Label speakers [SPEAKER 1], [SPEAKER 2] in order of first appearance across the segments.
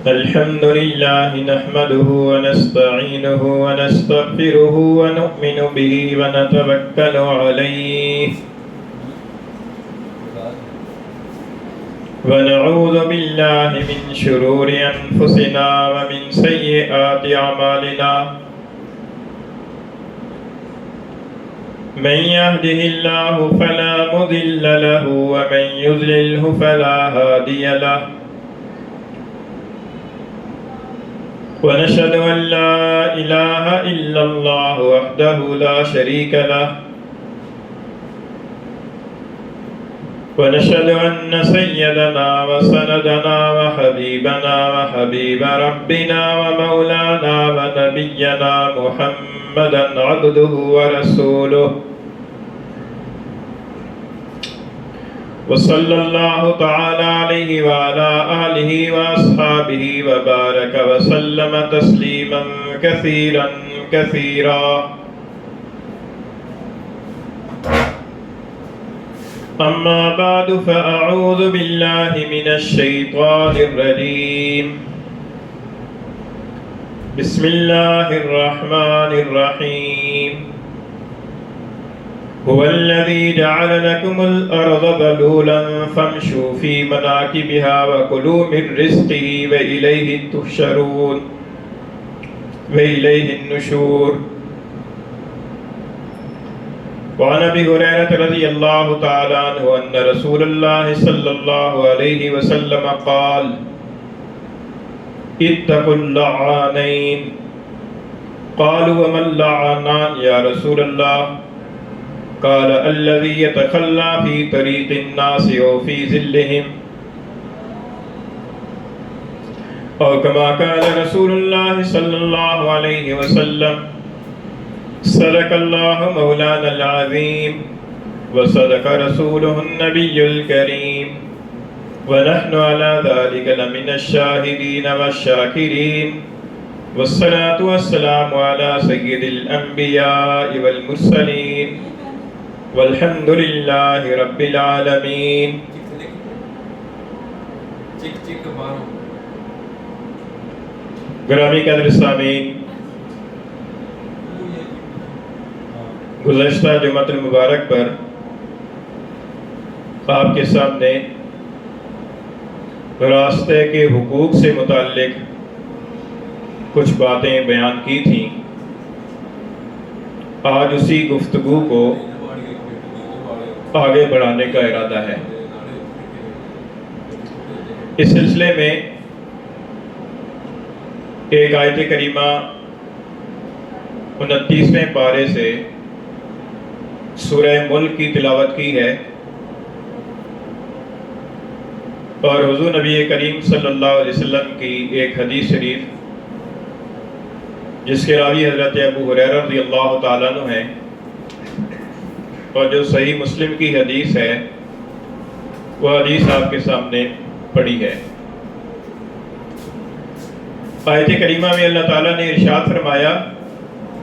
[SPEAKER 1] الحمد لله نحمده ونستعينه ونستغفره ونؤمن به ونتوكل عليه ونعوذ بالله من شرور أنفسنا ومن سيئات أعمالنا من يهده الله فلا مضل له ومن يضلله فلا هادي له ونشهد أن لا إله إلا الله وحده لا شريك له ونشهد أن سيدنا وسندنا وحبيبنا وحبيب ربنا ومولانا ونبينا محمدا عبده ورسوله وصلى الله تعالى عليه وعلى آله وأصحابه وبارك وسلم تسليما كثيرا كثيرا أما بعد فأعوذ بالله من الشيطان الرجيم بسم الله الرحمن الرحيم هو الذي جعل لكم الأرض ذلولا فامشوا في مناكبها وكلوا من رزقه وإليه تحشرون وإليه النشور وعن أبي هريرة رضي الله تعالى عنه أن رسول الله صلى الله عليه وسلم قال اتقوا اللعانين قالوا وما اللعانان يا رسول الله قال الذي يتخلى في طريق الناس أو في ظلهم أو كما قال رسول الله صلى الله عليه وسلم صدق الله مولانا العظيم وصدق رسوله النبي الكريم ونحن على ذلك لمن الشاهدين والشاكرين والصلاة والسلام على سيد الأنبياء والمرسلين والحمد لله رب العالمين. گرامی قدر سامعین، گزشتہ جمعۃ المبارک پر آپ کے سامنے راستے کے حقوق سے متعلق کچھ باتیں بیان کی تھیں. آج اسی گفتگو کو آگے بڑھانے کا ارادہ ہے. اس سلسلے میں ایک آیت کریمہ 29ویں پارے سے سورہ ملک کی تلاوت کی ہے اور حضور نبی کریم صلی اللہ علیہ وسلم کی ایک حدیث شریف جس کے راوی حضرت ابو ہریرہ رضی اللہ تعالیٰ عنہ ہیں اور جو صحیح مسلم کی حدیث ہے وہ حدیث آپ کے سامنے پڑھی ہے. آیت کریمہ میں اللہ تعالیٰ نے ارشاد فرمایا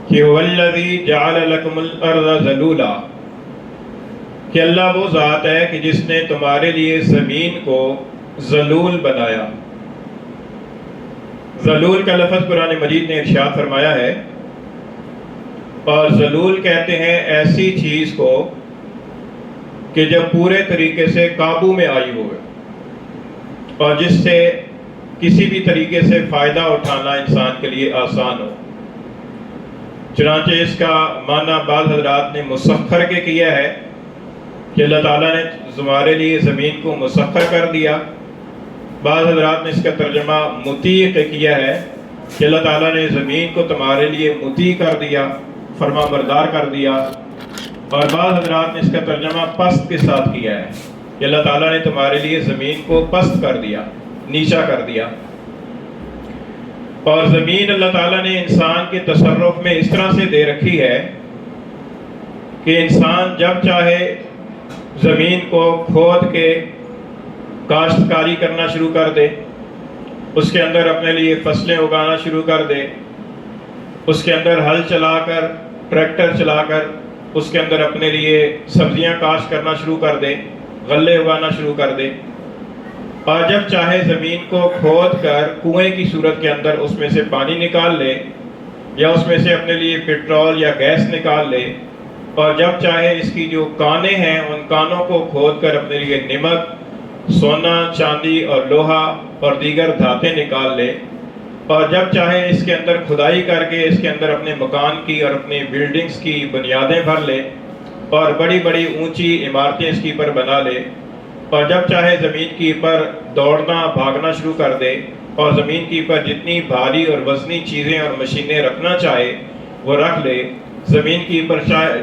[SPEAKER 1] کہ هو الذی جعل لکم الارض ذلولا، کہ اللہ وہ ذات ہے کہ جس نے تمہارے لیے زمین کو ذلول بنایا. ذلول کا لفظ قرآن مجید نے ارشاد فرمایا ہے، اور ذلول کہتے ہیں ایسی چیز کو کہ جب پورے طریقے سے قابو میں آئی ہوئے اور جس سے کسی بھی طریقے سے فائدہ اٹھانا انسان کے لیے آسان ہو. چنانچہ اس کا معنی بعض حضرات نے مسخر کے کیا ہے کہ اللہ تعالیٰ نے تمہارے لیے زمین کو مسخر کر دیا. بعض حضرات نے اس کا ترجمہ مطیع کے کیا ہے کہ اللہ تعالیٰ نے زمین کو تمہارے لیے مطیع کر دیا، فرما بردار کر دیا. اور بعض حضرات نے اس کا ترجمہ پست کے ساتھ کیا ہے کہ اللہ تعالیٰ نے تمہارے لیے زمین کو پست کر دیا، نیچا کر دیا. اور زمین اللہ تعالیٰ نے انسان کے تصرف میں اس طرح سے دے رکھی ہے کہ انسان جب چاہے زمین کو کھود کے کاشتکاری کرنا شروع کر دے، اس کے اندر اپنے لیے فصلیں اگانا شروع کر دے، اس کے اندر ہل چلا کر ٹریکٹر چلا کر اس کے اندر اپنے لیے سبزیاں کاشت کرنا شروع کر دے، غلے اگانا شروع کر دے. اور جب چاہے زمین کو کھود کر کنویں کی صورت کے اندر اس میں سے پانی نکال لے، یا اس میں سے اپنے لیے پیٹرول یا گیس نکال لے، اور جب چاہے اس کی جو کانیں ہیں ان کانوں کو کھود کر اپنے لیے نمک، سونا، چاندی اور لوہا اور دیگر دھاتیں نکال لے، اور جب چاہے اس کے اندر کھدائی کر کے اس کے اندر اپنے مکان کی اور اپنی بلڈنگز کی بنیادیں بھر لے اور بڑی بڑی اونچی عمارتیں اس کی پر بنا لے، اور جب چاہے زمین کی پر دوڑنا بھاگنا شروع کر دے اور زمین کی پر جتنی بھاری اور وزنی چیزیں اور مشینیں رکھنا چاہے وہ رکھ لے، زمین کی پر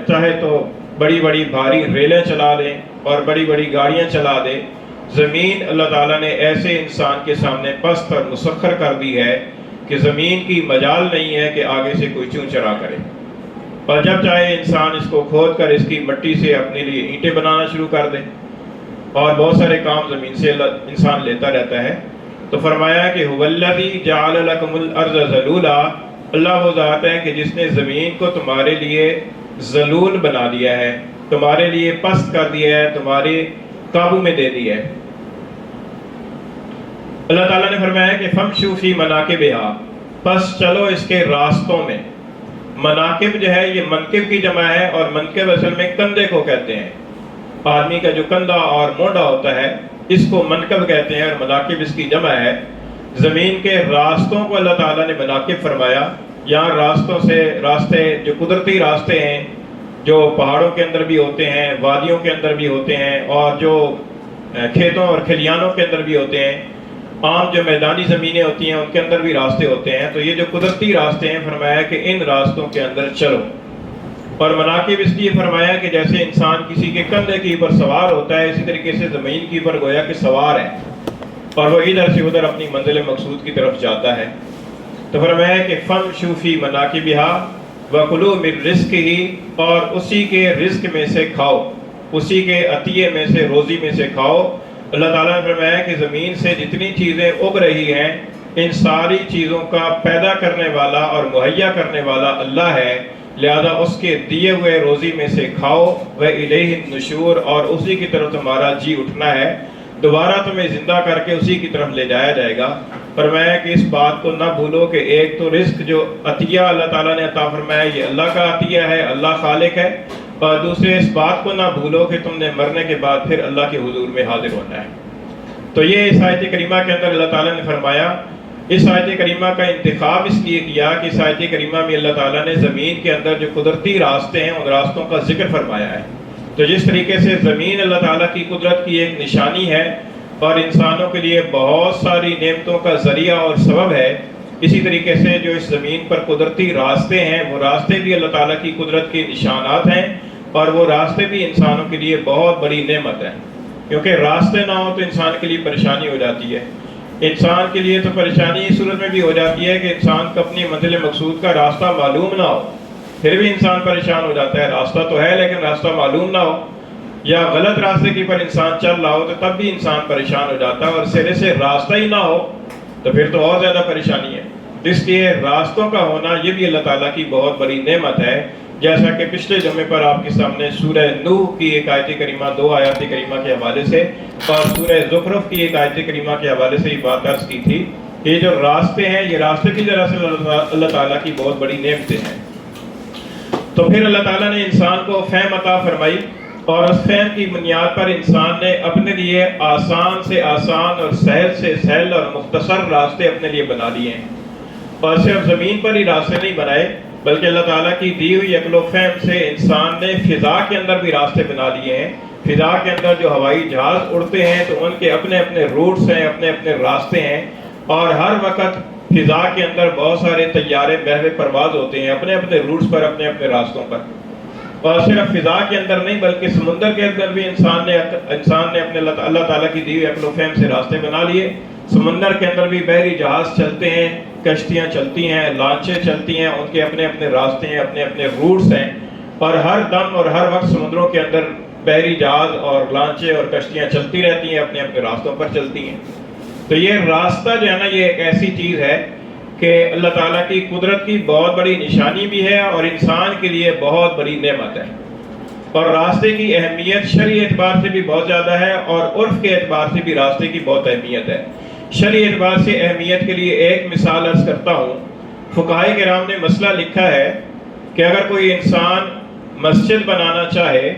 [SPEAKER 1] چاہے تو بڑی بڑی بھاری ریلیں چلا دے اور بڑی بڑی گاڑیاں چلا دے، زمین اللہ تعالیٰ نے ایسے انسان کے سامنے پست اور مسخر کر دی ہے کہ زمین کی مجال نہیں ہے کہ آگے سے کوئی چوں چرا کرے، اور جب چاہے انسان اس کو کھود کر اس کی مٹی سے اپنے لیے اینٹیں بنانا شروع کر دے، اور بہت سارے کام زمین سے انسان لیتا رہتا ہے۔ تو فرمایا کہ هو الذی جعل لکم الارض ذلولا، اللہ وہ ذات ہے کہ جس نے زمین کو تمہارے لیے ذلول بنا دیا ہے، تمہارے لیے پست کر دیا ہے، تمہارے قابو میں دے دیا ہے۔ اللہ تعالیٰ نے فرمایا کہ فَامْشُوا فِي مَنَاكِبِهَا، پس چلو اس کے راستوں میں۔ مناکب جو ہے یہ منکب کی جمع ہے، اور منکب اصل میں کندھے کو کہتے ہیں، آدمی کا جو کندھا اور مونڈا ہوتا ہے اس کو منکب کہتے ہیں، اور مناکب اس کی جمع ہے۔ زمین کے راستوں کو اللہ تعالیٰ نے مناکب فرمایا۔ یہاں راستوں سے راستے جو قدرتی راستے ہیں، جو پہاڑوں کے اندر بھی ہوتے ہیں، وادیوں کے اندر بھی ہوتے ہیں، اور جو کھیتوں اور کھلیانوں کے اندر بھی ہوتے ہیں، عام جو میدانی زمینیں ہوتی ہیں ان کے اندر بھی راستے ہوتے ہیں، تو یہ جو قدرتی راستے ہیں فرمایا کہ ان راستوں کے اندر چلو۔ اور مناکب اس لیے فرمایا کہ جیسے انسان کسی کے کندھے کے اوپر سوار ہوتا ہے، اسی طریقے سے زمین کے اوپر گویا کہ سوار ہے، اور وہ ادھر سے ادھر اپنی منزل مقصود کی طرف جاتا ہے۔ تو فرمایا کہ فَامْشُوا فِي مَنَاكِبِهَا وَكُلُوا مِن رِزْقِهِ، اور اسی کے رزق میں سے کھاؤ، اسی کے عطیے میں سے، روزی میں سے کھاؤ۔ اللہ تعالیٰ نے فرمایا کہ زمین سے جتنی چیزیں اگ رہی ہیں ان ساری چیزوں کا پیدا کرنے والا اور مہیا کرنے والا اللہ ہے، لہذا اس کے دیے ہوئے روزی میں سے کھاؤ۔ وَإِلَيْهِ النُّشُورُ، اور اسی کی طرف تمہارا جی اٹھنا ہے، دوبارہ تمہیں زندہ کر کے اسی کی طرف لے جایا جائے گا۔ فرمایا کہ اس بات کو نہ بھولو کہ ایک تو رزق جو عطیہ اللہ تعالیٰ نے عطا فرمایا یہ اللہ کا عطیہ ہے، اللہ خالق ہے، اور دوسرے اس بات کو نہ بھولو کہ تم نے مرنے کے بعد پھر اللہ کے حضور میں حاضر ہونا ہے۔ تو یہ اس آیت کریمہ کے اندر اللہ تعالیٰ نے فرمایا۔ اس آیت کریمہ کا انتخاب اس لیے کیا کہ اس آیت کریمہ میں اللہ تعالیٰ نے زمین کے اندر جو قدرتی راستے ہیں ان راستوں کا ذکر فرمایا ہے۔ تو جس طریقے سے زمین اللہ تعالیٰ کی قدرت کی ایک نشانی ہے اور انسانوں کے لیے بہت ساری نعمتوں کا ذریعہ اور سبب ہے، اسی طریقے سے جو اس زمین پر قدرتی راستے ہیں وہ راستے بھی اللہ تعالیٰ کی قدرت کے نشانات ہیں، اور وہ راستے بھی انسانوں کے لیے بہت بڑی نعمت ہے، کیونکہ راستے نہ ہوں تو انسان کے لیے پریشانی ہو جاتی ہے۔ انسان کے لیے تو پریشانی اس صورت میں بھی ہو جاتی ہے کہ انسان کو اپنی منزل مقصود کا راستہ معلوم نہ ہو، پھر بھی انسان پریشان ہو جاتا ہے۔ راستہ تو ہے لیکن راستہ معلوم نہ ہو، یا غلط راستے کے پر انسان چل رہا ہو تو تب بھی انسان پریشان ہو جاتا ہے، اور سرے سے راستہ ہی نہ ہو تو پھر تو اور زیادہ پریشانی ہے۔ اس لیے راستوں کا ہونا یہ بھی اللہ تعالیٰ کی بہت بڑی نعمت ہے، جیسا کہ پچھلے جمعے پر آپ کے سامنے سورہ نوح کی ایک آیت کریمہ، 2 آیات کریمہ کے حوالے سے، اور سورہ زخرف کی ایک آیت کریمہ کے حوالے سے یہ بات عرض کی تھی کہ یہ جو راستے ہیں یہ راستے کی دراصل اللہ تعالیٰ کی بہت بڑی نعمتیں ہیں۔ تو پھر اللہ تعالیٰ نے انسان کو فہم عطا فرمائی، اور اس فہم کی بنیاد پر انسان نے اپنے لیے آسان سے آسان اور سہل سے سہل اور مختصر راستے اپنے لیے بنا لیے ہیں، اور صرف زمین پر ہی راستے نہیں بنائے بلکہ اللہ تعالیٰ کی دی ہوئی عقل و فہم سے انسان نے فضا کے اندر بھی راستے بنا لیے ہیں۔ فضا کے اندر جو ہوائی جہاز اڑتے ہیں تو ان کے اپنے اپنے روٹس ہیں، اپنے اپنے راستے ہیں، اور ہر وقت فضا کے اندر بہت سارے طیارے بہوے پرواز ہوتے ہیں اپنے اپنے روٹس پر، اپنے اپنے راستوں پر۔ اور صرف فضا کے اندر نہیں بلکہ سمندر کے اندر بھی انسان نے اپنے اللہ تعالیٰ کی دی ہوئی عقل و فہم سے راستے بنا لیے۔ سمندر کے اندر بھی بحری جہاز چلتے ہیں، کشتیاں چلتی ہیں، لانچیں چلتی ہیں، ان کے اپنے اپنے راستے ہیں، اپنے اپنے روٹس ہیں، اور ہر دم اور ہر وقت سمندروں کے اندر بحری جہاز اور لانچیں اور کشتیاں چلتی رہتی ہیں، اپنے اپنے راستوں پر چلتی ہیں۔ تو یہ راستہ جو ہے نا یہ ایک ایسی چیز ہے کہ اللہ تعالیٰ کی قدرت کی بہت بڑی نشانی بھی ہے اور انسان کے لیے بہت بڑی نعمت ہے۔ اور راستے کی اہمیت شرعی اعتبار سے بھی بہت زیادہ ہے اور عرف کے اعتبار سے بھی راستے کی بہت اہمیت ہے۔ شرعی اعتبار سے اہمیت کے لیے ایک مثال عرض کرتا ہوں۔ فقہائے کرام نے مسئلہ لکھا ہے کہ اگر کوئی انسان مسجد بنانا چاہے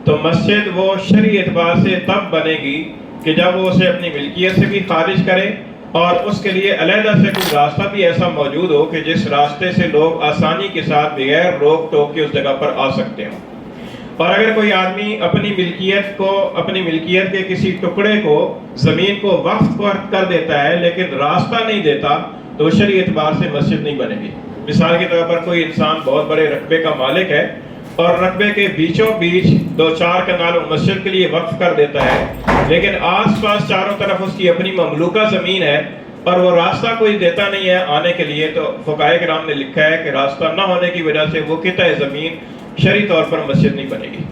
[SPEAKER 1] تو مسجد وہ شرعی اعتبار سے تب بنے گی کہ جب وہ اسے اپنی ملکیت سے بھی خارج کرے اور اس کے لیے علیحدہ سے کوئی راستہ بھی ایسا موجود ہو کہ جس راستے سے لوگ آسانی کے ساتھ بغیر روک ٹوک کے اس جگہ پر آ سکتے ہوں۔ اور اگر کوئی آدمی اپنی ملکیت کے کسی ٹکڑے کو، زمین کو وقف کر دیتا ہے لیکن راستہ نہیں دیتا تو شرعی اعتبار سے مسجد نہیں بنے گی۔ مثال کے طور پر کوئی انسان بہت بڑے رقبے کا مالک ہے اور رقبے کے بیچوں بیچ 2-4 کنال مسجد کے لیے وقف کر دیتا ہے، لیکن آس پاس چاروں طرف اس کی اپنی مملوکہ زمین ہے اور وہ راستہ کوئی دیتا نہیں ہے آنے کے لیے، تو فقہائے کرام نے لکھا ہے کہ راستہ نہ ہونے کی وجہ سے وہ قطع زمین شرعی طور پر مسجد نہیں بنے گی۔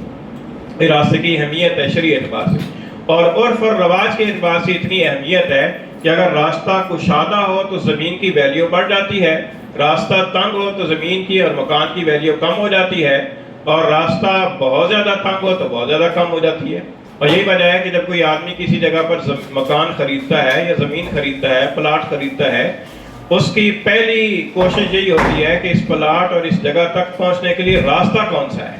[SPEAKER 1] یہ راستے کی اہمیت ہے شرعی اعتبار سے، اور عرف اور رواج کے اعتبار سے اتنی اہمیت ہے کہ اگر راستہ کشادہ ہو تو زمین کی ویلیو بڑھ جاتی ہے، راستہ تنگ ہو تو زمین کی اور مکان کی ویلیو کم ہو جاتی ہے، اور راستہ بہت زیادہ تنگ ہو تو بہت زیادہ کم ہو جاتی ہے۔ اور یہی وجہ ہے کہ جب کوئی آدمی کسی جگہ پر مکان خریدتا ہے یا زمین خریدتا ہے، پلاٹ خریدتا ہے، اس کی پہلی کوشش یہی ہوتی ہے کہ اس پلاٹ اور اس جگہ تک پہنچنے کے لیے راستہ کون سا ہے،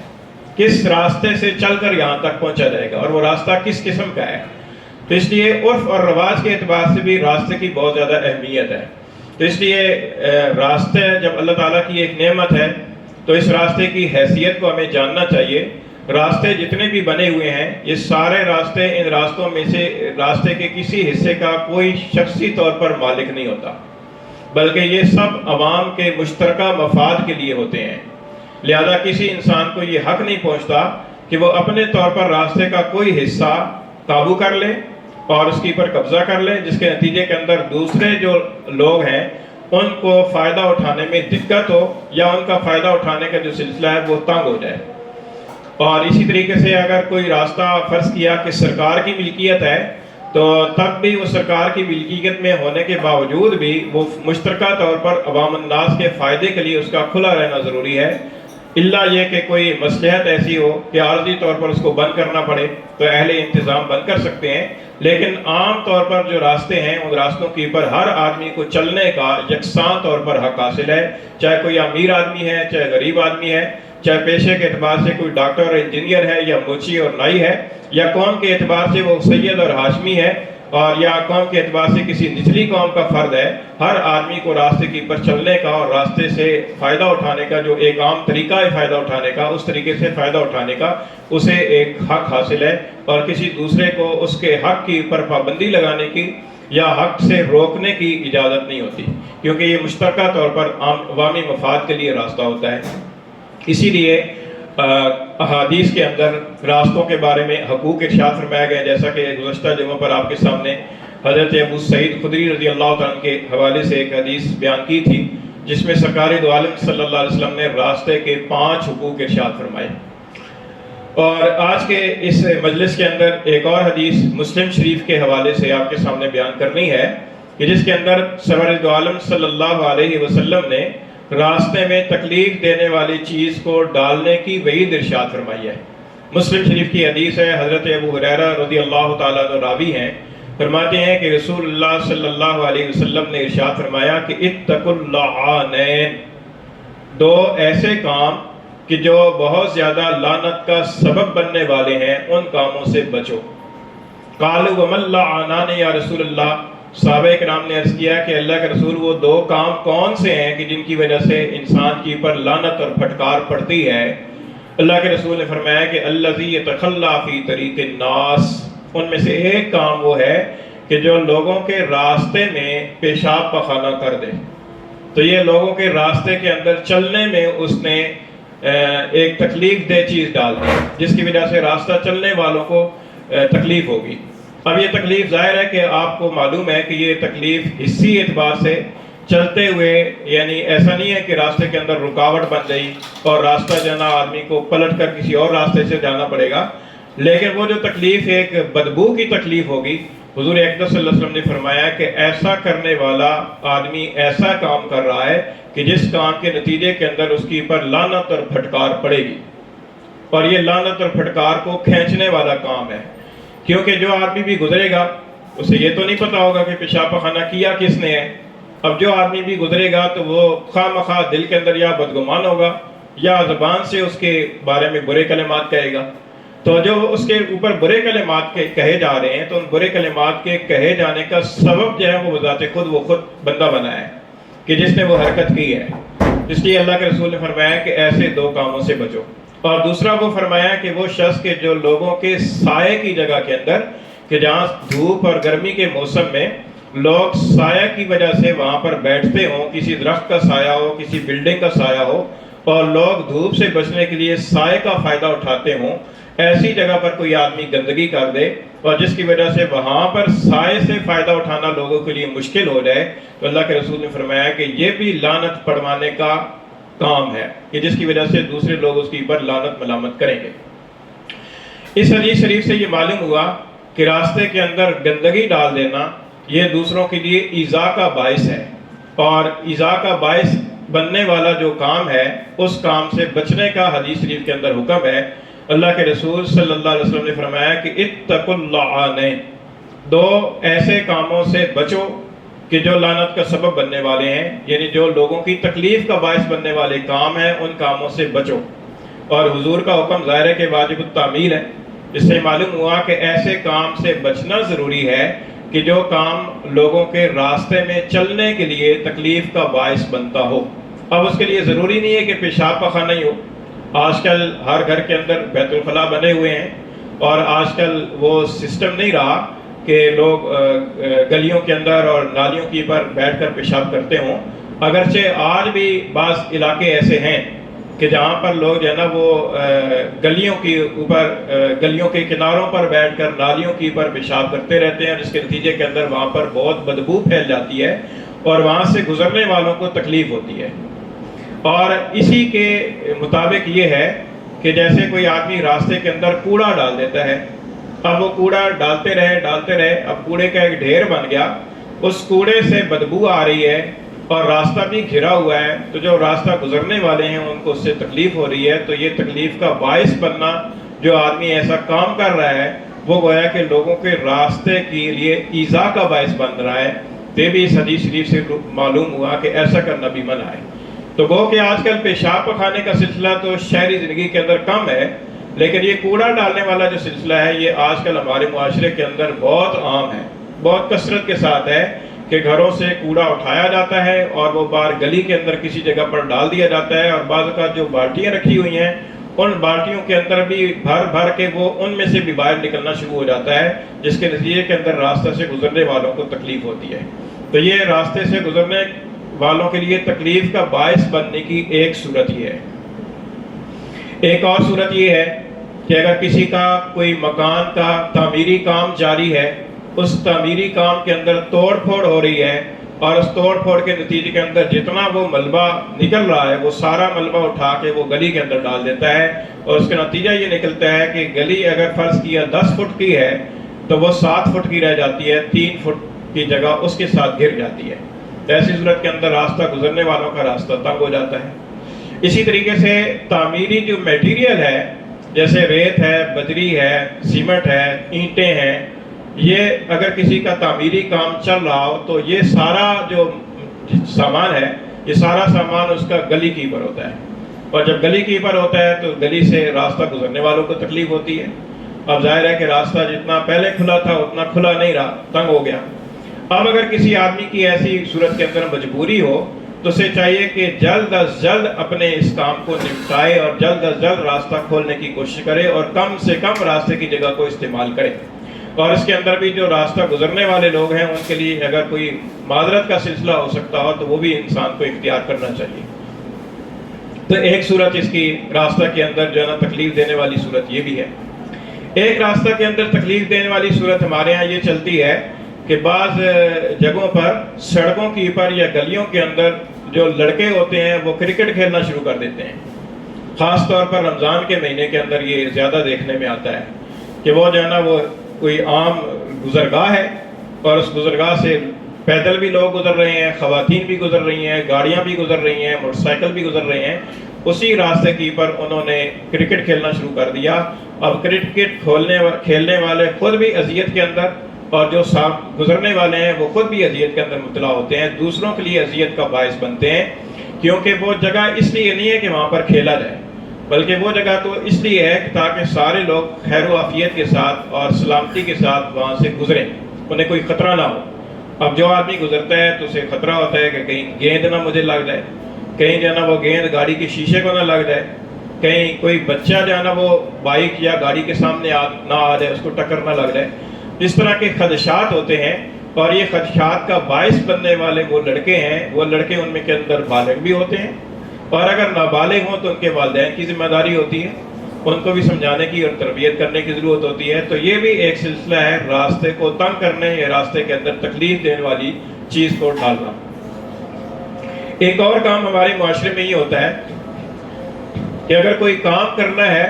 [SPEAKER 1] کس راستے سے چل کر یہاں تک پہنچا جائے گا اور وہ راستہ کس قسم کا ہے۔ تو اس لیے عرف اور رواج کے اعتبار سے بھی راستے کی بہت زیادہ اہمیت ہے۔ تو اس لیے راستے جب اللہ تعالیٰ کی ایک نعمت ہے تو اس راستے کی حیثیت کو ہمیں جاننا چاہیے۔ راستے جتنے بھی بنے ہوئے ہیں یہ سارے راستے، ان راستوں میں سے راستے کے کسی حصے کا کوئی شخصی طور پر مالک نہیں ہوتا، بلکہ یہ سب عوام کے مشترکہ مفاد کے لیے ہوتے ہیں۔ لہذا کسی انسان کو یہ حق نہیں پہنچتا کہ وہ اپنے طور پر راستے کا کوئی حصہ قابو کر لے اور اس کے اوپر قبضہ کر لے، جس کے نتیجے کے اندر دوسرے جو لوگ ہیں ان کو فائدہ اٹھانے میں دقت ہو یا ان کا فائدہ اٹھانے کا جو سلسلہ ہے وہ تنگ ہو جائے۔ اور اسی طریقے سے اگر کوئی راستہ فرض کیا کہ سرکار کی ملکیت ہے تو تب بھی وہ سرکار کی ملکیت میں ہونے کے باوجود بھی وہ مشترکہ طور پر عوام الناس کے فائدے کے لیے اس کا کھلا رہنا ضروری ہے، الا یہ کہ کوئی مصلحت ایسی ہو کہ عارضی طور پر اس کو بند کرنا پڑے تو اہل انتظام بند کر سکتے ہیں، لیکن عام طور پر جو راستے ہیں ان راستوں کے اوپر ہر آدمی کو چلنے کا یکساں طور پر حق حاصل ہے، چاہے کوئی امیر آدمی ہے، چاہے غریب آدمی ہے، چاہے پیشے کے اعتبار سے کوئی ڈاکٹر اور انجینئر ہے یا موچی اور نائی ہے، یا قوم کے اعتبار سے وہ سید اور ہاشمی ہے، اور یا قوم کے اعتبار سے کسی نچلی قوم کا فرد ہے۔ ہر آدمی کو راستے کے اوپر چلنے کا اور راستے سے فائدہ اٹھانے کا جو ایک عام طریقہ ہے فائدہ اٹھانے کا، اس طریقے سے فائدہ اٹھانے کا اسے ایک حق حاصل ہے، اور کسی دوسرے کو اس کے حق کے اوپر پابندی لگانے کی یا حق سے روکنے کی اجازت نہیں ہوتی، کیونکہ یہ مشترکہ طور پر عوامی مفاد کے لیے راستہ ہوتا ہے۔ اسی لیے احادیث کے اندر راستوں کے بارے میں حقوق ارشاد فرمایا گیا، جیسا کہ گزشتہ جمعہ پر آپ کے سامنے حضرت ابو سعید خدری رضی اللہ تعالیٰ کے حوالے سے ایک حدیث بیان کی تھی، جس میں سرکار دو عالم صلی اللہ علیہ وسلم نے راستے کے 5 حقوق ارشاد فرمائے۔ اور آج کے اس مجلس کے اندر ایک اور حدیث مسلم شریف کے حوالے سے آپ کے سامنے بیان کرنی ہے، کہ جس کے اندر سرکار دو عالم صلی اللہ علیہ وسلم نے راستے میں تکلیف دینے والی چیز کو ڈالنے کی وعید ارشاد فرمائی ہے۔ مسلم شریف کی حدیث ہے، حضرت ابو ہریرہ رضی اللہ تعالیٰ عنہ راوی ہیں، فرماتے ہیں کہ رسول اللہ صلی اللہ علیہ وسلم نے ارشاد فرمایا کہ اتقوا اللعانین، 2 ایسے کام کہ جو بہت زیادہ لعنت کا سبب بننے والے ہیں، ان کاموں سے بچو۔ قالوا وما اللعانان یا رسول اللہ، صحابہ کرام نے عرض کیا کہ اللہ کے رسول وہ 2 کام کون سے ہیں کہ جن کی وجہ سے انسان کی پر لعنت اور پھٹکار پڑتی ہے؟ اللہ کے رسول نے فرمایا کہ الذی یتخلی فی طریق الناس، ان میں سے ایک کام وہ ہے کہ جو لوگوں کے راستے میں پیشاب پخانہ کر دے۔ تو یہ لوگوں کے راستے کے اندر چلنے میں اس نے ایک تکلیف دہ چیز ڈال دی، جس کی وجہ سے راستہ چلنے والوں کو تکلیف ہوگی۔ اب یہ تکلیف ظاہر ہے کہ آپ کو معلوم ہے کہ یہ تکلیف حصی اعتبار سے چلتے ہوئے، یعنی ایسا نہیں ہے کہ راستے کے اندر رکاوٹ بن گئی اور راستہ جانا آدمی کو پلٹ کر کسی اور راستے سے جانا پڑے گا، لیکن وہ جو تکلیف ایک بدبو کی تکلیف ہوگی، حضور اقدس صلی اللہ علیہ وسلم نے فرمایا کہ ایسا کرنے والا آدمی ایسا کام کر رہا ہے کہ جس کام کے نتیجے کے اندر اس کی پر لعنت اور پھٹکار پڑے گی۔ اور یہ لعنت اور پھٹکار کو کھینچنے والا کام ہے، کیونکہ جو آدمی بھی گزرے گا اسے یہ تو نہیں پتا ہوگا کہ پیشاب پخانہ کیا کس نے ہے۔ اب جو آدمی بھی گزرے گا تو وہ خواہ مخواہ دل کے اندر یا بدگمان ہوگا یا زبان سے اس کے بارے میں برے کلمات کہے گا۔ تو جو اس کے اوپر برے کلمات کہے جا رہے ہیں، تو ان برے کلمات کے کہے جانے کا سبب جو ہے وہ بذات خود بندہ بنا ہے کہ جس نے وہ حرکت کی ہے۔ اس لیے اللہ کے رسول نے فرمایا کہ ایسے دو کاموں سے بچو۔ اور دوسرا وہ فرمایا کہ وہ شخص کے جو لوگوں کے سائے کی جگہ کے اندر، کہ جہاں دھوپ اور گرمی کے موسم میں لوگ سایہ کی وجہ سے وہاں پر بیٹھتے ہوں، کسی درخت کا سایہ ہو، کسی بلڈنگ کا سایہ ہو، اور لوگ دھوپ سے بچنے کے لیے سائے کا فائدہ اٹھاتے ہوں، ایسی جگہ پر کوئی آدمی گندگی کر دے اور جس کی وجہ سے وہاں پر سائے سے فائدہ اٹھانا لوگوں کے لیے مشکل ہو جائے، تو اللہ کے رسول نے فرمایا کہ یہ بھی لعنت پڑوانے کا کام ہے، کہ جس کی وجہ سے دوسرے لوگ اس کے اوپر لعنت ملامت کریں گے۔ اس حدیث شریف سے یہ معلوم ہوا کہ راستے کے اندر گندگی ڈال دینا یہ دوسروں کے لیے ایذا کا باعث ہے، اور ایذا کا باعث بننے والا جو کام ہے اس کام سے بچنے کا حدیث شریف کے اندر حکم ہے۔ اللہ کے رسول صلی اللہ علیہ وسلم نے فرمایا کہ اتقوا اللعانین، دو ایسے کاموں سے بچو کہ جو لعنت کا سبب بننے والے ہیں، یعنی جو لوگوں کی تکلیف کا باعث بننے والے کام ہیں، ان کاموں سے بچو۔ اور حضور کا حکم ظاہر ہے کہ واجب التعمیل ہے، اس سے معلوم ہوا کہ ایسے کام سے بچنا ضروری ہے کہ جو کام لوگوں کے راستے میں چلنے کے لیے تکلیف کا باعث بنتا ہو۔ اب اس کے لیے ضروری نہیں ہے کہ پیشاب پخانہ ہی ہو، آج کل ہر گھر کے اندر بیت الخلاء بنے ہوئے ہیں، اور آج کل وہ سسٹم نہیں رہا کہ لوگ گلیوں کے اندر اور نالیوں کے پر بیٹھ کر پیشاب کرتے ہوں۔ اگرچہ آج بھی بعض علاقے ایسے ہیں کہ جہاں پر لوگ جو ہے نا وہ گلیوں کے اوپر، گلیوں کے کناروں پر بیٹھ کر نالیوں کے اوپر پیشاب کرتے رہتے ہیں، جس کے نتیجے کے اندر وہاں پر بہت بدبو پھیل جاتی ہے اور وہاں سے گزرنے والوں کو تکلیف ہوتی ہے۔ اور اسی کے مطابق یہ ہے کہ جیسے کوئی آدمی راستے کے اندر کوڑا ڈال دیتا ہے، اب وہ کوڑا ڈالتے رہے، اب کوڑے کا ایک ڈھیر بن گیا، اس کوڑے سے بدبو آ رہی ہے اور راستہ بھی گھرا ہوا ہے، تو جو راستہ گزرنے والے ہیں ان کو اس سے تکلیف ہو رہی ہے۔ تو یہ تکلیف کا باعث بننا، جو آدمی ایسا کام کر رہا ہے وہ گویا کہ لوگوں کے راستے کے لیے ایذا کا باعث بن رہا ہے۔ یہ بھی اس حدیث شریف سے معلوم ہوا کہ ایسا کرنا بھی منع ہے۔ تو گو کہ آج کل پیشاب پخانے کا سلسلہ تو شہری زندگی کے اندر کم ہے، لیکن یہ کوڑا ڈالنے والا جو سلسلہ ہے یہ آج کل ہمارے معاشرے کے اندر بہت عام ہے، بہت کثرت کے ساتھ ہے کہ گھروں سے کوڑا اٹھایا جاتا ہے اور وہ باہر گلی کے اندر کسی جگہ پر ڈال دیا جاتا ہے، اور بعض اوقات جو بالٹیاں رکھی ہوئی ہیں ان بالٹیوں کے اندر بھی بھر کے وہ ان میں سے بھی باہر نکلنا شروع ہو جاتا ہے، جس کے نتیجے کے اندر راستہ سے گزرنے والوں کو تکلیف ہوتی ہے۔ تو یہ راستے سے گزرنے والوں کے لیے تکلیف کا باعث بننے کی ایک صورت یہ ہے۔ ایک اور صورت یہ ہے کہ اگر کسی کا کوئی مکان کا تعمیری کام جاری ہے، اس تعمیری کام کے اندر توڑ پھوڑ ہو رہی ہے، اور اس توڑ پھوڑ کے نتیجے کے اندر جتنا وہ ملبہ نکل رہا ہے وہ سارا ملبہ اٹھا کے وہ گلی کے اندر ڈال دیتا ہے، اور اس کا نتیجہ یہ نکلتا ہے کہ گلی اگر فرض کیا 10 فٹ کی ہے تو وہ 7 فٹ کی رہ جاتی ہے، 3 فٹ کی جگہ اس کے ساتھ گر جاتی ہے۔ ایسی صورت کے اندر راستہ گزرنے والوں کا راستہ تنگ ہو جاتا ہے۔ اسی طریقے سے تعمیری جو میٹیریل ہے، جیسے ریت ہے، بجری ہے، سیمنٹ ہے، اینٹیں ہیں، یہ اگر کسی کا تعمیری کام چل رہا ہو تو یہ سارا جو سامان ہے، یہ سارا سامان اس کا گلی کے اوپر ہوتا ہے، اور جب گلی کے اوپر ہوتا ہے تو گلی سے راستہ گزرنے والوں کو تکلیف ہوتی ہے۔ اب ظاہر ہے کہ راستہ جتنا پہلے کھلا تھا اتنا کھلا نہیں رہا، تنگ ہو گیا۔ اب اگر کسی آدمی کی ایسی صورت کے اندر مجبوری ہو تو اسے چاہیے کہ جلد از جلد اپنے اس کام کو نپٹائے اور جلد از جلد راستہ کھولنے کی کوشش کرے، اور کم سے کم راستے کی جگہ کو استعمال کرے۔ اور اس کے اندر بھی جو راستہ گزرنے والے لوگ ہیں ان کے لیے اگر کوئی معذرت کا سلسلہ ہو سکتا ہو تو وہ بھی انسان کو اختیار کرنا چاہیے۔ تو ایک صورت اس کی راستہ کے اندر جو ہے نا تکلیف دینے والی صورت یہ بھی ہے۔ ایک راستہ کے اندر تکلیف دینے والی صورت ہمارے یہاں یہ چلتی ہے کہ بعض جگہوں پر سڑکوں کے اوپر یا گلیوں کے اندر جو لڑکے ہوتے ہیں وہ کرکٹ کھیلنا شروع کر دیتے ہیں۔ خاص طور پر رمضان کے مہینے کے اندر یہ زیادہ دیکھنے میں آتا ہے کہ وہ جو ہے نا وہ کوئی عام گزرگاہ ہے، اور اس گزرگاہ سے پیدل بھی لوگ گزر رہے ہیں، خواتین بھی گزر رہی ہیں، گاڑیاں بھی گزر رہی ہیں، موٹر سائیکل بھی گزر رہے ہیں، اسی راستے کی پر انہوں نے کرکٹ کھیلنا شروع کر دیا. اب کرکٹ کھیلنے والے خود بھی اذیت کے اندر، اور جو گزرنے والے ہیں وہ خود بھی اذیت کے اندر مبتلا ہوتے ہیں، دوسروں کے لیے اذیت کا باعث بنتے ہیں. کیونکہ وہ جگہ اس لیے نہیں ہے کہ وہاں پر کھیلا جائے، بلکہ وہ جگہ تو اس لیے ہے کہ تاکہ سارے لوگ خیر و عافیت کے ساتھ اور سلامتی کے ساتھ وہاں سے گزریں، انہیں کوئی خطرہ نہ ہو. اب جو آدمی گزرتا ہے تو اسے خطرہ ہوتا ہے کہ کہیں گیند نہ مجھے لگ جائے، کہیں جو ہے نا وہ گیند گاڑی کے شیشے کو نہ لگ جائے، کہیں کوئی بچہ جو ہے نا وہ بائک یا گاڑی کے سامنے نہ آ جائے، اس کو ٹکر نہ لگ جائے. اس طرح کے خدشات ہوتے ہیں، اور یہ خدشات کا باعث بننے والے وہ لڑکے ہیں، وہ لڑکے ان میں کے اندر بالغ بھی ہوتے ہیں، اور اگر نابالغ ہوں تو ان کے والدین کی ذمہ داری ہوتی ہے، ان کو بھی سمجھانے کی اور تربیت کرنے کی ضرورت ہوتی ہے. تو یہ بھی ایک سلسلہ ہے راستے کو تنگ کرنے یا راستے کے اندر تکلیف دینے والی چیز کو ڈالنا. ایک اور کام ہمارے معاشرے میں یہ ہوتا ہے کہ اگر کوئی کام کرنا ہے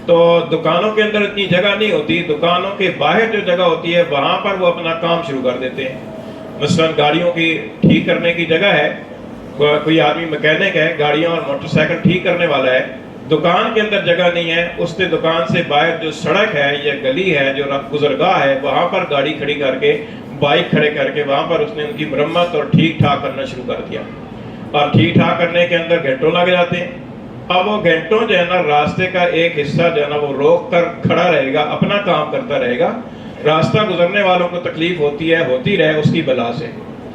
[SPEAKER 1] تو دکانوں کے اندر اتنی جگہ نہیں ہوتی، دکانوں کے باہر جو جگہ ہوتی ہے وہاں پر وہ اپنا کام شروع کر دیتے ہیں. مثلا گاڑیوں کی ٹھیک کرنے کی جگہ ہے، کوئی آدمی مکینک ہے، گاڑیاں اور موٹر سائیکل ٹھیک کرنے والا ہے، دکان کے اندر جگہ نہیں ہے، اس نے دکان سے باہر جو سڑک ہے یا گلی ہے، جو گزرگاہ ہے، وہاں پر گاڑی کھڑی کر کے، بائک کھڑے کر کے وہاں پر اس نے ان کی مرمت اور ٹھیک ٹھاک کرنا شروع کر دیا. اور ٹھیک ٹھاک کرنے کے اندر گھنٹوں لگ جاتے ہیں. اب وہ گھنٹوں جو ہے نا راستے کا ایک حصہ جو ہے نا وہ روک کر کھڑا رہے گا، اپنا کام کرتا رہے گا. راستہ گزرنے والوں کو تکلیف ہوتی ہے، ہوتی رہے اس کی بلا سے،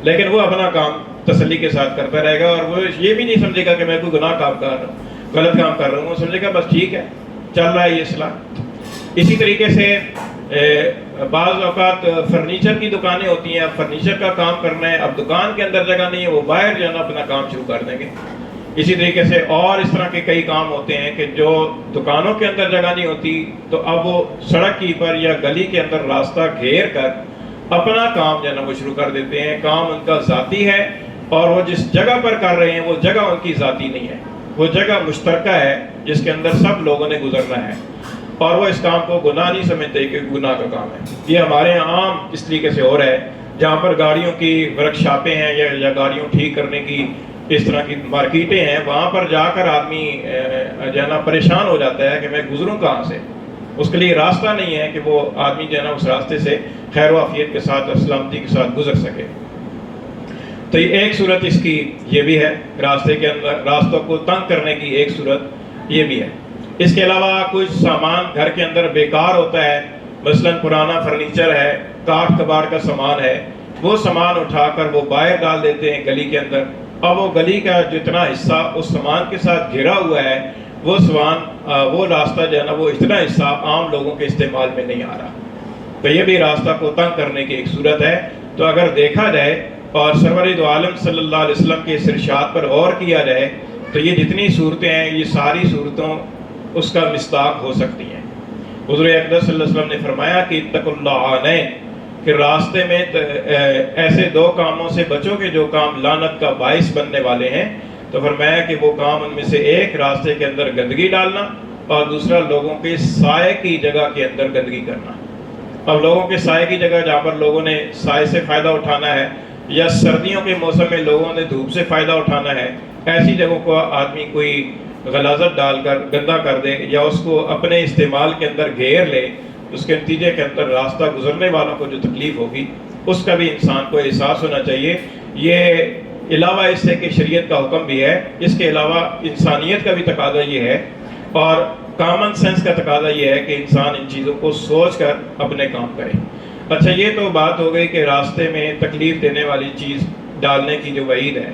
[SPEAKER 1] لیکن وہ اپنا کام تسلی کے ساتھ کرتا رہے گا، اور وہ یہ بھی نہیں سمجھے گا کہ میں کوئی گناہ کام کر رہا ہوں، غلط کام کر رہا ہوں. وہ سمجھے گا بس ٹھیک ہے، چل رہا ہے یہ اصلاح. اسی طریقے سے بعض اوقات فرنیچر کی دکانیں ہوتی ہیں، اب فرنیچر کا کام کرنا ہے، اب دکان کے اندر جگہ نہیں ہے، وہ باہر جو ہے نا اپنا کام شروع کر دیں گے. اسی طریقے سے اور اس طرح کے کئی کام ہوتے ہیں کہ جو دکانوں کے اندر جگہ نہیں ہوتی تو اب وہ سڑک کی پر یا گلی کے اندر راستہ گھیر کر اپنا کام جو ہے نا وہ شروع کر دیتے ہیں. کام ان کا ذاتی ہے، اور وہ جس جگہ پر کر رہے ہیں وہ جگہ ان کی ذاتی نہیں ہے، وہ جگہ مشترکہ ہے جس کے اندر سب لوگوں نے گزرنا ہے، اور وہ اس کام کو گناہ نہیں سمجھتے کہ گناہ کا کام ہے. یہ ہمارے یہاں عام اس طریقے سے ہو رہا ہے، جہاں پر گاڑیوں کی ورک شاپیں ہیں یا گاڑیوں ٹھیک کرنے کی اس طرح کی مارکیٹیں ہیں، وہاں پر جا کر آدمی جو ہے نا پریشان ہو جاتا ہے کہ میں گزروں کہاں سے. اس کے لیے راستہ نہیں ہے کہ وہ آدمی جو ہے نا اس راستے سے خیر و عافیت کے ساتھ اور سلامتی کے ساتھ گزر سکے. تو یہ ایک صورت اس کی یہ بھی ہے، راستے کے اندر راستوں کو تنگ کرنے کی ایک صورت یہ بھی ہے. اس کے علاوہ کچھ سامان گھر کے اندر بیکار ہوتا ہے، مثلا پرانا فرنیچر ہے، کاٹ کباڑ کا سامان ہے، وہ سامان اٹھا کر وہ باہر ڈال دیتے ہیں گلی کے اندر. اب وہ گلی کا جتنا حصہ اس سامان کے ساتھ گھرا ہوا ہے، وہ راستہ جو ہے نا وہ اتنا حصہ عام لوگوں کے استعمال میں نہیں آ رہا. تو یہ بھی راستہ کو تنگ کرنے کی ایک صورت ہے. تو اگر دیکھا جائے اور سرور دو عالم صلی اللہ علیہ وسلم کے اس ارشاد پر غور کیا جائے تو یہ جتنی صورتیں ہیں یہ ساری صورتوں اس کا مصداق ہو سکتی ہیں. حضور اقدس صلی اللہ علیہ وسلم نے فرمایا کہ اتقوا اللعانین، کہ راستے میں ایسے دو کاموں سے بچو کہ جو کام لعنت کا باعث بننے والے ہیں. تو فرمایا کہ وہ کام ان میں سے ایک راستے کے اندر گندگی ڈالنا، اور دوسرا لوگوں کے سائے کی جگہ کے اندر گندگی کرنا. اب لوگوں کے سائے کی جگہ جہاں پر لوگوں نے سائے سے فائدہ اٹھانا ہے، یا سردیوں کے موسم میں لوگوں نے دھوپ سے فائدہ اٹھانا ہے، ایسی جگہوں کو آدمی کوئی غلاظت ڈال کر گندا کر دے یا اس کو اپنے استعمال کے اندر گھیر لے، اس کے نتیجے کے اندر راستہ گزرنے والوں کو جو تکلیف ہوگی اس کا بھی انسان کو احساس ہونا چاہیے. یہ علاوہ اس سے کہ شریعت کا حکم بھی ہے، اس کے علاوہ انسانیت کا بھی تقاضا یہ ہے اور کامن سینس کا تقاضا یہ ہے کہ انسان ان چیزوں کو سوچ کر اپنے کام کرے. اچھا، یہ تو بات ہو گئی کہ راستے میں تکلیف دینے والی چیز ڈالنے کی جو وعید ہے.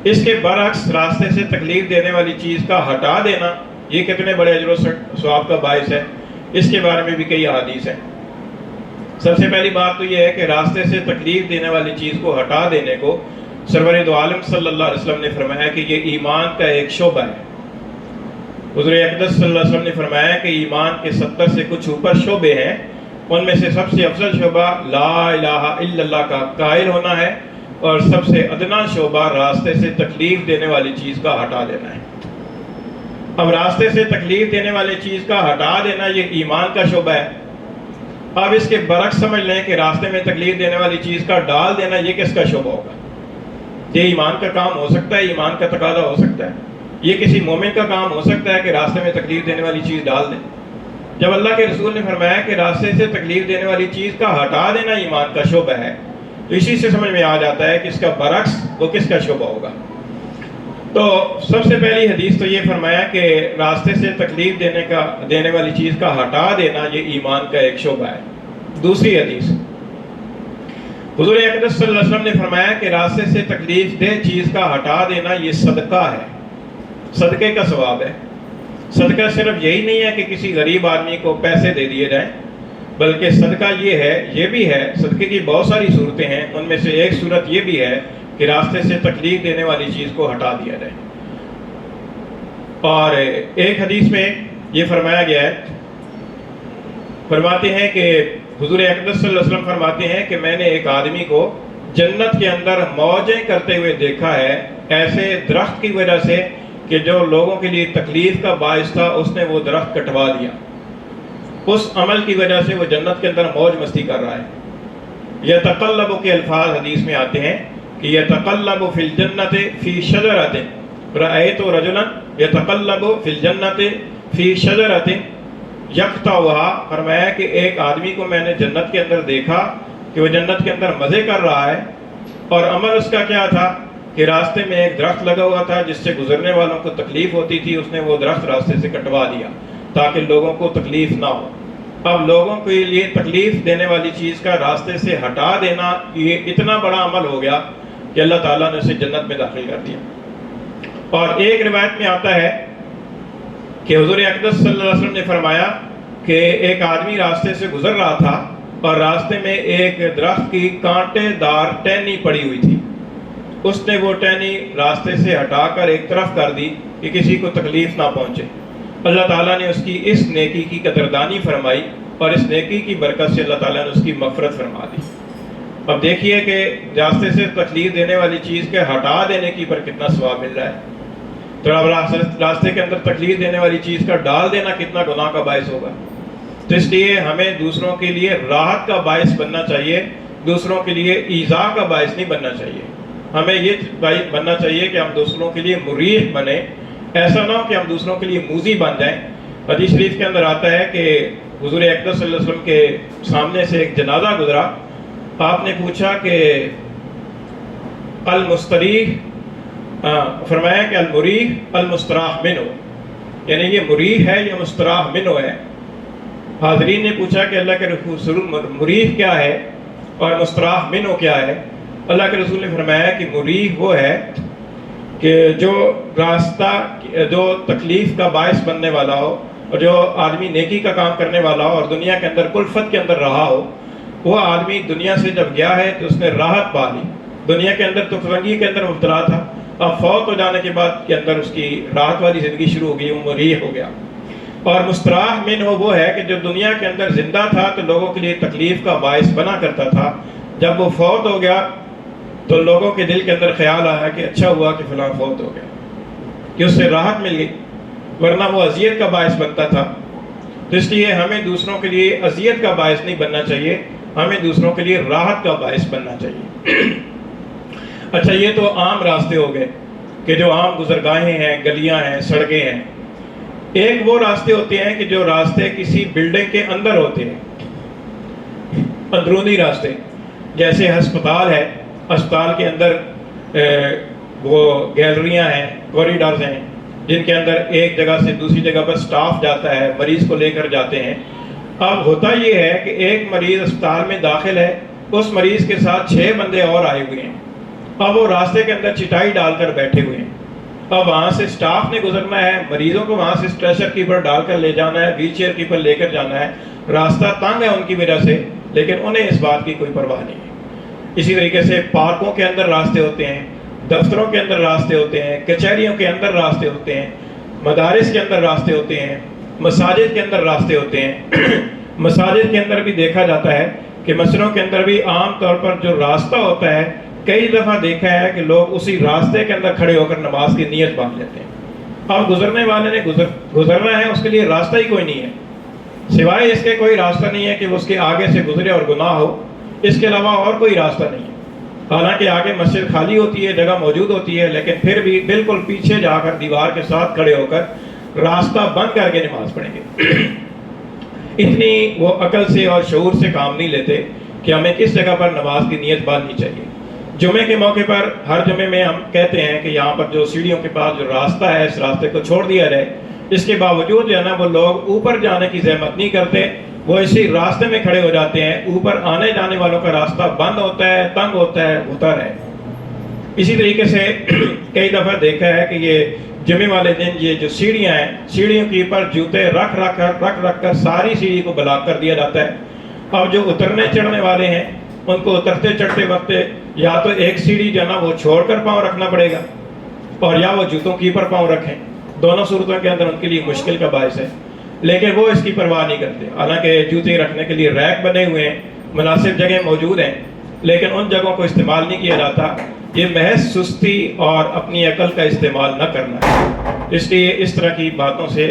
[SPEAKER 1] اس کے برعکس راستے سے تکلیف دینے والی چیز کا ہٹا دینا یہ کتنے بڑے اجر و ثواب کا باعث ہے، اس کے بارے میں بھی کئی احادیث ہیں. سب سے پہلی بات تو یہ ہے کہ راستے سے تکلیف دینے والی چیز کو ہٹا دینے کو سرور دو عالم صلی اللہ علیہ وسلم نے فرمایا کہ یہ ایمان کا ایک شعبہ ہے. حضور اقدس صلی اللہ علیہ وسلم نے فرمایا کہ ایمان کے 70 سے کچھ اوپر شعبے ہیں، ان میں سے سب سے افضل شعبہ لا الہ الا اللہ کا قائل ہونا ہے، اور سب سے ادنا شعبہ راستے سے تکلیف دینے والی چیز کا ہٹا دینا ہے. اب راستے سے تکلیف دینے والی چیز کا ہٹا دینا یہ ایمان کا شعبہ ہے. اب اس کے برعکس سمجھ لیں کہ راستے میں تکلیف دینے والی چیز کا ڈال دینا یہ کس کا شعبہ ہوگا؟ یہ ایمان کا کام ہو سکتا ہے، ایمان کا تقاضا ہو سکتا ہے. یہ کسی مومن کا کام ہو سکتا ہے کہ راستے میں تکلیف دینے والی چیز ڈال دیں؟ جب اللہ کے رسول نے فرمایا کہ راستے سے تکلیف دینے والی چیز کا ہٹا دینا ایمان کا شعبہ ہے، تو اسی سے سمجھ میں آ جاتا ہے کہ اس کا برعکس وہ کس کا شعبہ ہوگا۔ تو سب سے پہلی حدیث تو یہ فرمایا کہ راستے سے تکلیف دینے والی چیز کا ہٹا دینا یہ ایمان کا ایک شعبہ ہے۔ دوسری حدیث، حضور اقدس صلی اللہ علیہ وسلم نے فرمایا کہ راستے سے تکلیف دہ چیز کا ہٹا دینا یہ صدقہ ہے، صدقے کا ثواب ہے۔ صدقہ صرف یہی نہیں ہے کہ کسی غریب آدمی کو پیسے دے دیے جائیں، بلکہ صدقہ یہ بھی ہے، صدقے کی بہت ساری صورتیں ہیں، ان میں سے ایک صورت یہ بھی ہے کہ راستے سے تکلیف دینے والی چیز کو ہٹا دیا جائے۔ اور ایک حدیث میں یہ فرمایا گیا ہے، فرماتے ہیں کہ حضور اقدس صلی اللہ علیہ وسلم فرماتے ہیں کہ میں نے ایک آدمی کو جنت کے اندر موجیں کرتے ہوئے دیکھا ہے، ایسے درخت کی وجہ سے کہ جو لوگوں کے لیے تکلیف کا باعث تھا اس نے وہ درخت کٹوا دیا، اس عمل کی وجہ سے وہ جنت کے اندر موج مستی کر رہا ہے۔ یتقلب کے الفاظ حدیث میں آتے ہیں کہ یتقلب فی الجنت فی شجرۃ، رأیت رجلا یتقلب فی الجنت فی شجرۃ یقطعها، فرمایا کہ ایک آدمی کو میں نے جنت کے اندر دیکھا کہ وہ جنت کے اندر مزے کر رہا ہے، اور عمل اس کا کیا تھا کہ راستے میں ایک درخت لگا ہوا تھا جس سے گزرنے والوں کو تکلیف ہوتی تھی، اس نے وہ درخت راستے سے کٹوا دیا تاکہ لوگوں کو تکلیف نہ ہو۔ اب لوگوں کے لیے تکلیف دینے والی چیز کا راستے سے ہٹا دینا یہ اتنا بڑا عمل ہو گیا کہ اللہ تعالیٰ نے اسے جنت میں داخل کر دیا۔ اور ایک روایت میں آتا ہے کہ حضور اقدس صلی اللہ علیہ وسلم نے فرمایا کہ ایک آدمی راستے سے گزر رہا تھا اور راستے میں ایک درخت کی کانٹے دار ٹہنی پڑی ہوئی تھی، اس نے وہ ٹہنی راستے سے ہٹا کر ایک طرف کر دی کہ کسی کو تکلیف نہ پہنچے۔ اللہ تعالیٰ نے اس کی اس نیکی کی قدردانی فرمائی اور اس نیکی کی برکت سے اللہ تعالیٰ نے اس کی مغفرت فرما دی۔ اب دیکھیے کہ راستے سے تکلیف دینے والی چیز کے ہٹا دینے کی پر کتنا ثواب مل رہا ہے، تو اب راستے کے اندر تکلیف دینے والی چیز کا ڈال دینا کتنا گناہ کا باعث ہوگا۔ تو اس لیے ہمیں دوسروں کے لیے راحت کا باعث بننا چاہیے، دوسروں کے لیے ایذا کا باعث نہیں بننا چاہیے۔ ہمیں یہ بننا چاہیے کہ ہم دوسروں کے لیے مریح بنیں، ایسا نہ ہو کہ ہم دوسروں کے لیے موذی بن جائیں۔ حدیث شریف کے اندر آتا ہے کہ حضور اقدس صلی اللہ علیہ وسلم کے سامنے سے ایک جنازہ گزرا، آپ نے پوچھا کہ المستریح، فرمایا کہ المریح المستراح منہ، یعنی یہ مریح ہے یا مستراح منہ ہے۔ حاضرین نے پوچھا کہ اللہ کے رسول مریح کیا ہے اور مستراح منہ کیا ہے؟ اللہ کے رسول نے فرمایا کہ مریح وہ ہے کہ جو راستہ جو تکلیف کا باعث بننے والا ہو اور جو آدمی نیکی کا کام کرنے والا ہو اور دنیا کے اندر کلفت کے اندر رہا ہو، وہ آدمی دنیا سے جب گیا ہے تو اس نے راحت پا لی، دنیا کے اندر تو فرنگی کے اندر مبتلا تھا، اب فوت ہو جانے کے بعد کے اندر اس کی راحت والی زندگی شروع ہو گئی، وہ مریح ہو گیا۔ اور مستراح منہ وہ ہے کہ جو دنیا کے اندر زندہ تھا تو لوگوں کے لیے تکلیف کا باعث بنا کرتا تھا، جب وہ فوت ہو گیا تو لوگوں کے دل کے اندر خیال آیا کہ اچھا ہوا کہ فلاں فوت ہو گیا، کہ اس سے راحت مل گئی، ورنہ وہ اذیت کا باعث بنتا تھا۔ تو اس لیے ہمیں دوسروں کے لیے اذیت کا باعث نہیں بننا چاہیے، ہمیں دوسروں کے لیے راحت کا باعث بننا چاہیے۔ اچھا، یہ تو عام راستے ہو گئے کہ جو عام گزرگاہیں ہیں، گلیاں ہیں، سڑکیں ہیں۔ ایک وہ راستے ہوتے ہیں کہ جو راستے کسی بلڈنگ کے اندر ہوتے ہیں، اندرونی راستے، جیسے ہسپتال ہے، اسپتال کے اندر وہ گیلریاں ہیں، کوریڈورز ہیں، جن کے اندر ایک جگہ سے دوسری جگہ پر سٹاف جاتا ہے، مریض کو لے کر جاتے ہیں۔ اب ہوتا یہ ہے کہ ایک مریض اسپتال میں داخل ہے، اس مریض کے ساتھ 6 بندے اور آئے ہوئے ہیں، اب وہ راستے کے اندر چٹائی ڈال کر بیٹھے ہوئے ہیں۔ اب وہاں سے سٹاف نے گزرنا ہے، مریضوں کو وہاں سے اسٹریچر کی پر ڈال کر لے جانا ہے، ویل چیئر کی پر لے کر جانا ہے، راستہ تنگ ہے ان کی وجہ سے، لیکن انہیں اس بات کی کوئی پرواہ نہیں ہے۔ اسی طریقے سے پارکوں کے اندر راستے ہوتے ہیں، دفتروں کے اندر راستے ہوتے ہیں، کچہریوں کے اندر راستے ہوتے ہیں، مدارس کے اندر راستے ہوتے ہیں، مساجد کے اندر راستے ہوتے ہیں۔ مساجد کے اندر بھی دیکھا جاتا ہے کہ مسجدوں کے اندر بھی عام طور پر جو راستہ ہوتا ہے، کئی دفعہ دیکھا ہے کہ لوگ اسی راستے کے اندر کھڑے ہو کر نماز کی نیت باندھ لیتے ہیں۔ اب گزرنے والے نے گزرنا ہے، اس کے لیے راستہ ہی کوئی نہیں ہے، سوائے اس کے کوئی راستہ نہیں ہے کہ وہ اس کے آگے سے گزرے اور گناہ ہو، اس کے علاوہ اور کوئی راستہ نہیں ہے۔ حالانکہ آگے مسجد خالی ہوتی ہے، جگہ موجود ہوتی ہے، لیکن پھر بھی بالکل پیچھے جا کر دیوار کے ساتھ کھڑے ہو کر راستہ بند کر کے نماز پڑھیں گے۔ اتنی وہ عقل سے اور شعور سے کام نہیں لیتے کہ ہمیں کس جگہ پر نماز کی نیت باندھنی چاہیے۔ جمعے کے موقع پر ہر جمعے میں ہم کہتے ہیں کہ یہاں پر جو سیڑھیوں کے پاس جو راستہ ہے اس راستے کو چھوڑ دیا جائے۔ اس کے باوجود جو ہے نا وہ لوگ اوپر جانے کی زحمت نہیں کرتے، وہ اسی راستے میں کھڑے ہو جاتے ہیں۔ اوپر آنے جانے والوں کا راستہ بند ہوتا ہے، تنگ ہوتا ہے، ہوتا رہے۔ اسی طریقے سے کئی دفعہ دیکھا ہے کہ یہ جمعے والے دن یہ جو سیڑھیاں ہیں، سیڑھیوں کے اوپر جوتے رکھ کر ساری سیڑھی کو بلاک کر دیا جاتا ہے۔ اب جو اترنے چڑھنے والے ہیں ان کو اترتے چڑھتے وقت یا تو ایک سیڑھی جو ہے نا وہ چھوڑ کر پاؤں رکھنا پڑے گا، اور یا وہ جوتوں کے اوپر پاؤں رکھیں۔ دونوں صورتوں کے اندر ان کے لیے مشکل کا باعث ہے، لیکن وہ اس کی پرواہ نہیں کرتے۔ حالانکہ جوتے رکھنے کے لیے ریک بنے ہوئے ہیں، مناسب جگہ موجود ہیں، لیکن ان جگہوں کو استعمال نہیں کیا جاتا۔ یہ محض سستی اور اپنی عقل کا استعمال نہ کرنا ہے۔ اس لیے اس طرح کی باتوں سے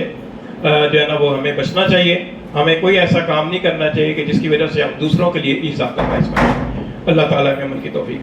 [SPEAKER 1] جو ہے نا وہ ہمیں بچنا چاہیے۔ ہمیں کوئی ایسا کام نہیں کرنا چاہیے کہ جس کی وجہ سے ہم دوسروں کے لیے ایذا کا باعث بنیں۔ اللہ تعالیٰ کے عمل کی توفیق۔